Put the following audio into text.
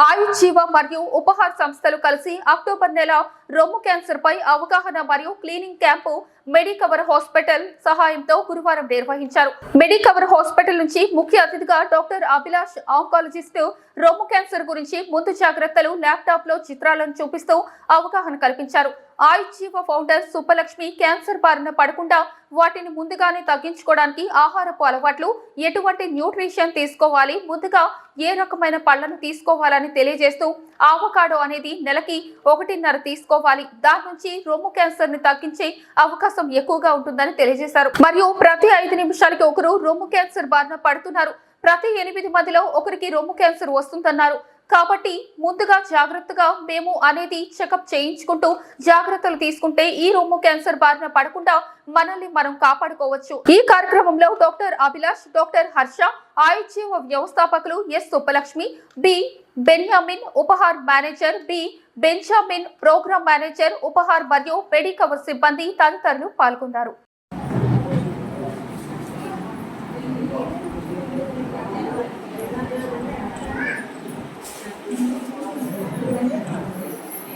ఆయుష్ జీవ మరియు ఉపహార్ సంస్థలు కలిసి అక్టోబర్ నెల రొమ్ము క్యాన్సర్ పై అవగాహన మరియు క్లీనింగ్ క్యాంపు మెడికవర్ హాస్పిటల్ సహాయంతో గురువారం నిర్వహించారు. మెడికవర్ హాస్పిటల్ నుంచి ముఖ్య అతిథిగా డాక్టర్ అభిలాష్ ఆంకాలజిస్ట్ రొమ్ము క్యాన్సర్ గురించి ముందు జాగ్రత్తలు ల్యాప్టాప్ లో చిత్రాలను చూపిస్తూ అవగాహన కల్పించారు. ఆయుష్ జీవ ఫౌండర్ సుబ్బలక్ష్మి క్యాన్సర్ బారిన పడకుండా వాటిని ముందుగానే తగ్గించుకోవడానికి ఆహారపు అలవాట్లు, ఎటువంటి న్యూట్రిషన్ తీసుకోవాలి, ముందుగా ఏ రకమైన పళ్లను తీసుకోవాలని తెలియజేస్తూ ఆవకాడో అనేది నెలకి 1.5 తీసుకోవాలి, దాని నుంచి రొమ్ము క్యాన్సర్ ని తగ్గించే అవకాశం ఎక్కువగా ఉంటుందని తెలియజేశారు. మరియు ప్రతి 5 నిమిషాలకి ఒకరు రొమ్ము క్యాన్సర్ బారిన పడుతున్నారు. ప్రతి 8 మందిలో ఒకరికి రొమ్ము క్యాన్సర్ వస్తుందన్నారు. కాబట్టి ముందుగా జాగ్రత్తగా మేము అనేది చెకప్ చేయించుకుంటూ జాగ్రత్తలు తీసుకుంటే ఈ రొమ్ము క్యాన్సర్ బారిన పడకుండా మనల్ని మనం కాపాడుకోవచ్చు. ఈ కార్యక్రమంలో డాక్టర్ అభిలాష్, డాక్టర్ హర్ష, ఆయుష్ జీవ వ్యవస్థాపకులు S Subbalakshmi, B Benyamin, Upahar manager B Benjamin, program manager Upahar మరియు మెడికవర్ సిబ్బంది తదితరులు పాల్గొన్నారు.